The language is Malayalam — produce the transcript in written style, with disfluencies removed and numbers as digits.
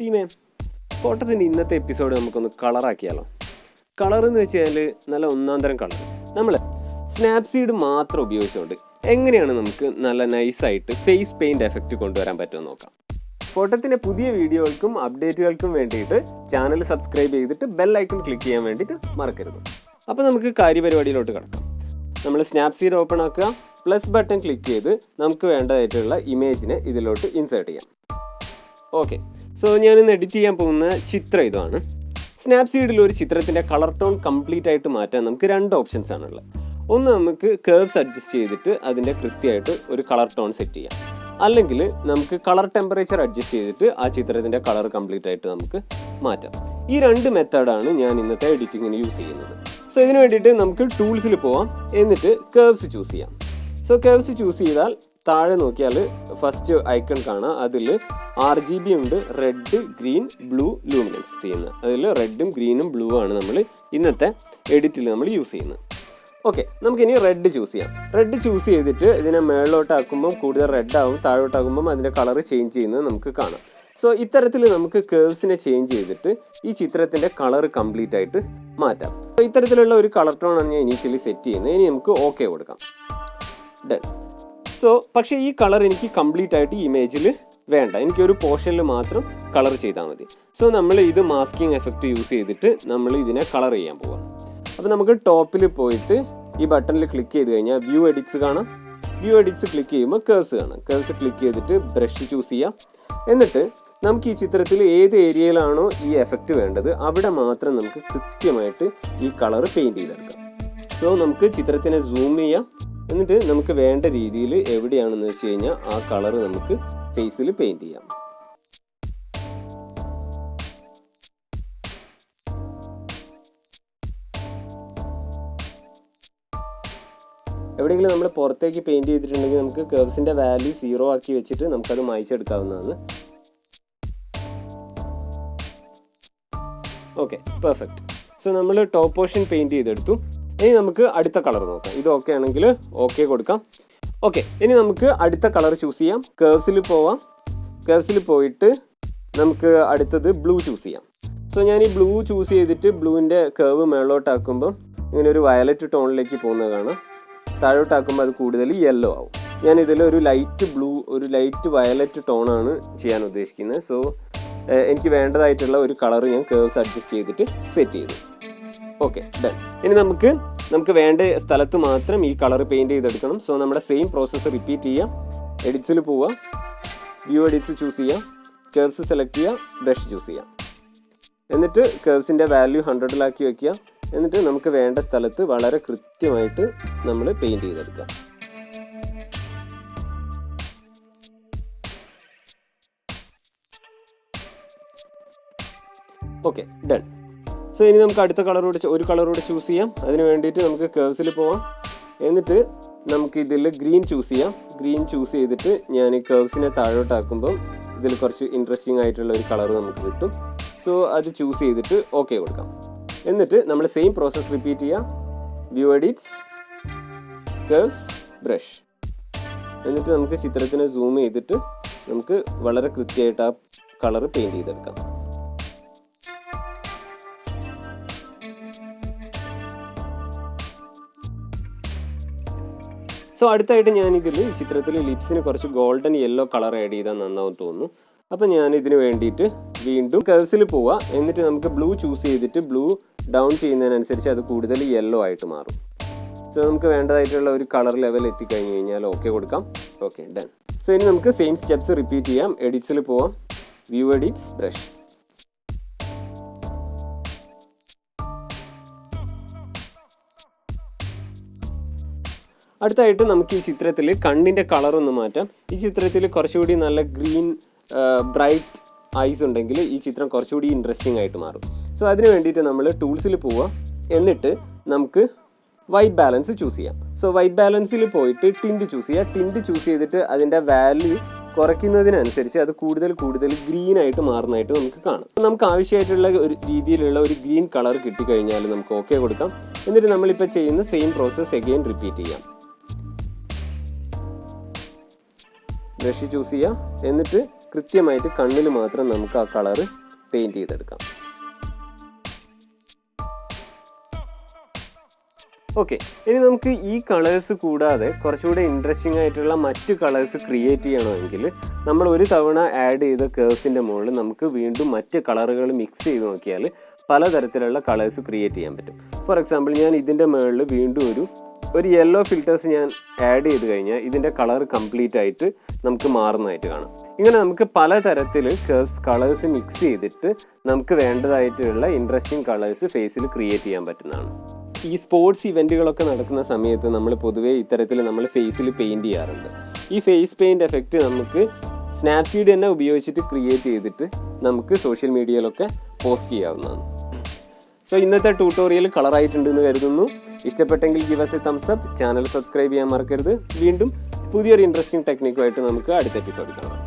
ടീമേ, ഫോട്ടോത്തിൻ്റെ ഇന്നത്തെ എപ്പിസോഡ് നമുക്കൊന്ന് കളറാക്കിയാലോ. കളർ എന്ന് വെച്ച് കഴിഞ്ഞാൽ നല്ല ഒന്നാന്തരം കളർ. നമ്മൾ സ്നാപ്സീഡ് മാത്രം ഉപയോഗിച്ചുകൊണ്ട് എങ്ങനെയാണ് നമുക്ക് നല്ല നൈസായിട്ട് ഫേസ് പെയിൻറ് എഫക്റ്റ് കൊണ്ടുവരാൻ പറ്റുമെന്ന് നോക്കാം. ഫോട്ടോത്തിൻ്റെ പുതിയ വീഡിയോകൾക്കും അപ്ഡേറ്റുകൾക്കും വേണ്ടിയിട്ട് ചാനൽ സബ്സ്ക്രൈബ് ചെയ്തിട്ട് ബെൽ ഐക്കൺ ക്ലിക്ക് ചെയ്യാൻ വേണ്ടിയിട്ട് മറക്കരുത്. അപ്പോൾ നമുക്ക് കാര്യപരിപാടിയിലോട്ട് കിടക്കാം. നമ്മൾ സ്നാപ്സീഡ് ഓപ്പൺ ആക്കുക, പ്ലസ് ബട്ടൺ ക്ലിക്ക് ചെയ്ത് നമുക്ക് വേണ്ടതായിട്ടുള്ള ഇമേജിനെ ഇതിലോട്ട് ഇൻസേർട്ട് ചെയ്യാം. ഓക്കെ, സോ ഞാനിന്ന് എഡിറ്റ് ചെയ്യാൻ പോകുന്ന ചിത്രം ഇതാണ്. സ്നാപ്സീഡിൽ ഒരു ചിത്രത്തിൻ്റെ കളർ ടോൺ കംപ്ലീറ്റ് ആയിട്ട് മാറ്റാൻ നമുക്ക് രണ്ട് ഓപ്ഷൻസ് ആണുള്ളത്. ഒന്ന്, നമുക്ക് കേർവ്സ് അഡ്ജസ്റ്റ് ചെയ്തിട്ട് അതിൻ്റെ കൃത്യമായിട്ട് ഒരു കളർ ടോൺ സെറ്റ് ചെയ്യാം. അല്ലെങ്കിൽ നമുക്ക് കളർ ടെമ്പറേച്ചർ അഡ്ജസ്റ്റ് ചെയ്തിട്ട് ആ ചിത്രത്തിൻ്റെ കളർ കംപ്ലീറ്റ് ആയിട്ട് നമുക്ക് മാറ്റാം. ഈ രണ്ട് മെത്തേഡാണ് ഞാൻ ഇന്നത്തെ എഡിറ്റിങ്ങിന് യൂസ് ചെയ്യുന്നത്. സോ ഇതിന് വേണ്ടിയിട്ട് നമുക്ക് ടൂൾസിൽ പോവാം, എന്നിട്ട് കേർവ്സ് ചൂസ് ചെയ്യാം. സോ കേർവ്സ് ചൂസ് ചെയ്താൽ താഴെ നോക്കിയാൽ ഫസ്റ്റ് ഐക്കൺ കാണാം. അതിൽ RGB ഉണ്ട്, റെഡ്, ഗ്രീൻ, ബ്ലൂ ലൂമിനൻസ് ചെയ്യുന്നത്. അതിൽ റെഡും ഗ്രീനും ബ്ലൂ ആണ് നമ്മൾ ഇന്നത്തെ എഡിറ്റിൽ നമ്മൾ യൂസ് ചെയ്യുന്നത്. ഓക്കെ, നമുക്കിനി റെഡ് ചൂസ് ചെയ്യാം. റെഡ് ചൂസ് ചെയ്തിട്ട് ഇതിനെ മേളിലോട്ടാക്കുമ്പം കൂടുതൽ റെഡ് ആകും, താഴോട്ടാക്കുമ്പം അതിൻ്റെ കളർ ചേഞ്ച് ചെയ്യുന്നത് നമുക്ക് കാണാം. സോ ഇത്തരത്തിൽ നമുക്ക് കേർവ്സിനെ ചേഞ്ച് ചെയ്തിട്ട് ഈ ചിത്രത്തിൻ്റെ കളർ കംപ്ലീറ്റ് ആയിട്ട് മാറ്റാം. ഇത്തരത്തിലുള്ള ഒരു കളർ ടോൺ ആണ് ഞാൻ ഇനീഷ്യലി സെറ്റ് ചെയ്യുന്നത്. ഇനി നമുക്ക് ഓക്കെ കൊടുക്കാം. ഡൺ. സോ പക്ഷേ ഈ കളർ എനിക്ക് കംപ്ലീറ്റ് ആയിട്ട് ഇമേജിൽ വേണ്ട, എനിക്കൊരു പോർഷനിൽ മാത്രം കളർ ചെയ്താൽ മതി. സോ നമ്മൾ ഇത് മാസ്കിങ് എഫക്റ്റ് യൂസ് ചെയ്തിട്ട് നമ്മൾ ഇതിനെ കളർ ചെയ്യാൻ പോവാം. അപ്പോൾ നമുക്ക് ടോപ്പിൽ പോയിട്ട് ഈ ബട്ടണിൽ ക്ലിക്ക് ചെയ്ത് കഴിഞ്ഞാൽ വ്യൂ എഡിറ്റ്സ് കാണാം. വ്യൂ എഡിറ്റ്സ് ക്ലിക്ക് ചെയ്യുമ്പോൾ കേർവ്സ് കാണാം. കേർവ്സ് ക്ലിക്ക് ചെയ്തിട്ട് ബ്രഷ് ചൂസ് ചെയ്യാം. എന്നിട്ട് നമുക്ക് ഈ ചിത്രത്തിൽ ഏത് ഏരിയയിലാണോ ഈ എഫക്റ്റ് വേണ്ടത് അവിടെ മാത്രം നമുക്ക് കൃത്യമായിട്ട് ഈ കളർ പെയിൻറ് ചെയ്തെടുക്കാം. സോ നമുക്ക് ചിത്രത്തിനെ സൂം ചെയ്യാം. എന്നിട്ട് നമുക്ക് വേണ്ട രീതിയിൽ എവിടെയാണെന്ന് വെച്ച് കഴിഞ്ഞാൽ ആ കളർ നമുക്ക് ഫേസിൽ പെയിൻറ് ചെയ്യാം. എവിടെയെങ്കിലും നമ്മൾ പുറത്തേക്ക് പെയിൻറ് ചെയ്തിട്ടുണ്ടെങ്കിൽ നമുക്ക് കേർവ്സിൻ്റെ വാല്യൂ 0 ആക്കി വെച്ചിട്ട് നമുക്കത് മായ്ച്ചെടുക്കാവുന്നതാണ്. Okay, perfect. സോ നമ്മൾ ടോപ്പ് പോർഷൻ പെയിൻറ് ചെയ്തെടുത്തു. ഇനി നമുക്ക് അടുത്ത കളർ നോക്കാം. ഇത് ഓക്കെ ആണെങ്കിൽ ഓക്കെ കൊടുക്കാം. ഓക്കെ, ഇനി നമുക്ക് അടുത്ത കളർ ചൂസ് ചെയ്യാം. കേർവ്സിൽ പോവാം. കേർവ്സിൽ പോയിട്ട് നമുക്ക് അടുത്തത് ബ്ലൂ ചൂസ് ചെയ്യാം. സോ ഞാൻ ഈ ബ്ലൂ ചൂസ് ചെയ്തിട്ട് ബ്ലൂവിൻ്റെ കേർവ് മേളോട്ടാക്കുമ്പം ഇങ്ങനെ ഒരു വയലറ്റ് ടോണിലേക്ക് പോകുന്നത് കാണാം. താഴോട്ടാക്കുമ്പോൾ അത് കൂടുതൽ യെല്ലോ ആവും. ഞാൻ ഇതിൽ ഒരു ലൈറ്റ് ബ്ലൂ, ഒരു ലൈറ്റ് വയലറ്റ് ടോണാണ് ചെയ്യാൻ ഉദ്ദേശിക്കുന്നത്. സോ എനിക്ക് വേണ്ടതായിട്ടുള്ള ഒരു കളർ ഞാൻ കേർവ്സ് അഡ്ജസ്റ്റ് ചെയ്തിട്ട് സെറ്റ് ചെയ്തു. Okay, done. ഇനി നമുക്ക് വേണ്ട സ്ഥലത്ത് മാത്രം ഈ കളർ പെയിൻറ് ചെയ്തെടുക്കണം. സോ നമ്മുടെ സെയിം പ്രോസസ്സ് റിപ്പീറ്റ് ചെയ്യാം. എഡിറ്റ്സിൽ പോവുക, വ്യൂ എഡിറ്റ്സ് ചൂസ് ചെയ്യാം, കേർവ്സ് സെലക്ട് ചെയ്യുക, ബ്രഷ് ചൂസ് ചെയ്യാം. എന്നിട്ട് കേർവ്സിൻ്റെ വാല്യൂ 100-ലാക്കി വയ്ക്കുക. എന്നിട്ട് നമുക്ക് വേണ്ട സ്ഥലത്ത് വളരെ കൃത്യമായിട്ട് നമ്മൾ പെയിൻറ് ചെയ്തെടുക്കാം. Okay, done. സോ ഇനി നമുക്ക് അടുത്ത ഒരു കളറൂടെ ചൂസ് ചെയ്യാം. അതിന് വേണ്ടിയിട്ട് നമുക്ക് കേർവ്സിൽ പോവാം. എന്നിട്ട് നമുക്ക് ഇതിൽ ഗ്രീൻ ചൂസ് ചെയ്യാം. ഗ്രീൻ ചൂസ് ചെയ്തിട്ട് ഞാൻ ഈ കേർവ്സിനെ താഴോട്ടാക്കുമ്പം ഇതിൽ കുറച്ച് ഇൻട്രസ്റ്റിംഗ് ആയിട്ടുള്ള ഒരു കളർ നമുക്ക് കിട്ടും. സോ അത് ചൂസ് ചെയ്തിട്ട് ഓക്കെ കൊടുക്കാം. എന്നിട്ട് നമ്മൾ സെയിം പ്രോസസ്സ് റിപ്പീറ്റ് ചെയ്യാം. View edits, curves, brush. എന്നിട്ട് നമുക്ക് ചിത്രത്തിനെ സൂം ചെയ്തിട്ട് നമുക്ക് വളരെ കൃത്യമായിട്ട് ആ കളർ പെയിൻറ് ചെയ്തെടുക്കാം. സോ അടുത്തായിട്ട് ഞാനിതിൽ ചിത്രത്തിൽ ലിപ്സിന് കുറച്ച് ഗോൾഡൻ യെല്ലോ കളർ ആഡ് ചെയ്താൽ നന്നാവും തോന്നുന്നു. അപ്പോൾ ഞാൻ ഇതിന് വേണ്ടിയിട്ട് വീണ്ടും കേർവ്സിൽ പോവുക. എന്നിട്ട് നമുക്ക് ബ്ലൂ ചൂസ് ചെയ്തിട്ട് ബ്ലൂ ഡൗൺ ചെയ്യുന്നതിനനുസരിച്ച് അത് കൂടുതൽ യെല്ലോ ആയിട്ട് മാറും. സോ നമുക്ക് വേണ്ടതായിട്ടുള്ള ഒരു കളർ ലെവൽ എത്തിക്കഴിഞ്ഞ് കഴിഞ്ഞാൽ ഓക്കെ കൊടുക്കാം. Okay, done. സോ ഇനി നമുക്ക് സെയിം സ്റ്റെപ്സ് റിപ്പീറ്റ് ചെയ്യാം. എഡിറ്റ്സിൽ പോവാം, വ്യൂ എഡിറ്റ്സ്, ബ്രഷ്. അടുത്തായിട്ട് നമുക്ക് ഈ ചിത്രത്തിൽ കണ്ണിൻ്റെ കളറൊന്ന് മാറ്റാം. ഈ ചിത്രത്തിൽ കുറച്ചുകൂടി നല്ല ഗ്രീൻ ബ്രൈറ്റ് ഐസ് ഉണ്ടെങ്കിൽ ഈ ചിത്രം കുറച്ചുകൂടി ഇൻട്രസ്റ്റിംഗ് ആയിട്ട് മാറും. സോ അതിന് വേണ്ടിയിട്ട് നമ്മൾ ടൂൾസിൽ പോവുക. എന്നിട്ട് നമുക്ക് വൈറ്റ് ബാലൻസ് ചൂസ് ചെയ്യാം. സോ വൈറ്റ് ബാലൻസിൽ പോയിട്ട് ടിൻറ്റ് ചൂസ് ചെയ്യുക. ടിൻറ്റ് ചൂസ് ചെയ്തിട്ട് അതിൻ്റെ വാല്യൂ കുറയ്ക്കുന്നതിനനുസരിച്ച് അത് കൂടുതൽ ഗ്രീൻ ആയിട്ട് മാറുന്നതായിട്ട് നമുക്ക് കാണാം. നമുക്ക് ആവശ്യമായിട്ടുള്ള ഒരു രീതിയിലുള്ള ഒരു ഗ്രീൻ കളർ കിട്ടിക്കഴിഞ്ഞാൽ നമുക്ക് ഓക്കെ കൊടുക്കാം. എന്നിട്ട് നമ്മളിപ്പോൾ ചെയ്യുന്ന സെയിം പ്രോസസ്സ് അഗെയിൻ റിപ്പീറ്റ് ചെയ്യാം. ബ്രഷ് ചൂസ് ചെയ്യുക. എന്നിട്ട് കൃത്യമായിട്ട് കണ്ണിൽ മാത്രം നമുക്ക് ആ കളറ് പെയിൻറ്റ് ചെയ്തെടുക്കാം. ഓക്കെ, ഇനി നമുക്ക് ഈ കളേഴ്സ് കൂടാതെ കുറച്ചുകൂടെ ഇൻട്രസ്റ്റിംഗ് ആയിട്ടുള്ള മറ്റ് കളേഴ്സ് ക്രിയേറ്റ് ചെയ്യണമെങ്കിൽ നമ്മൾ ഒരു തവണ ആഡ് ചെയ്ത കേഴ്സിൻ്റെ മുകളിൽ നമുക്ക് വീണ്ടും മറ്റ് കളറുകൾ മിക്സ് ചെയ്ത് നോക്കിയാൽ പലതരത്തിലുള്ള കളേഴ്സ് ക്രിയേറ്റ് ചെയ്യാൻ പറ്റും. ഫോർ എക്സാമ്പിൾ, ഞാൻ ഇതിൻ്റെ മുകളിൽ വീണ്ടും ഒരു യെല്ലോ ഫിൽറ്റേഴ്സ് ഞാൻ ആഡ് ചെയ്ത് കഴിഞ്ഞാൽ ഇതിൻ്റെ കളർ കംപ്ലീറ്റ് ആയിട്ട് നമുക്ക് മാറുന്നതായിട്ട് കാണാം. ഇങ്ങനെ നമുക്ക് പലതരത്തിൽ കളേഴ്സ് മിക്സ് ചെയ്തിട്ട് നമുക്ക് വേണ്ടതായിട്ടുള്ള ഇൻട്രസ്റ്റിംഗ് കളേഴ്സ് ഫേസിൽ ക്രിയേറ്റ് ചെയ്യാൻ പറ്റുന്നതാണ്. ഈ സ്പോർട്സ് ഇവൻറ്റുകളൊക്കെ നടക്കുന്ന സമയത്ത് നമ്മൾ പൊതുവേ ഇത്തരത്തിൽ നമ്മൾ ഫേസിൽ പെയിൻറ്റ് ചെയ്യാറുണ്ട്. ഈ ഫേസ് പെയിൻറ്റ് എഫക്റ്റ് നമുക്ക് സ്നാപ്സീഡ് തന്നെ ഉപയോഗിച്ചിട്ട് ക്രിയേറ്റ് ചെയ്തിട്ട് നമുക്ക് സോഷ്യൽ മീഡിയയിലൊക്കെ പോസ്റ്റ് ചെയ്യാവുന്നതാണ്. സോ ഇന്നത്തെ ട്യൂട്ടോറിയൽ കളറായിട്ടുണ്ടെന്ന് കരുതുന്നു. ഇഷ്ടപ്പെട്ടെങ്കിൽ give us a thumbs up. Channel subscribe ചെയ്യാൻ മറക്കരുത്. വീണ്ടും പുതിയൊരു ഇൻട്രസ്റ്റിംഗ് ടെക്നിക്കുമായിട്ട് നമുക്ക് അടുത്ത എപ്പിസോഡിൽ കാണാം.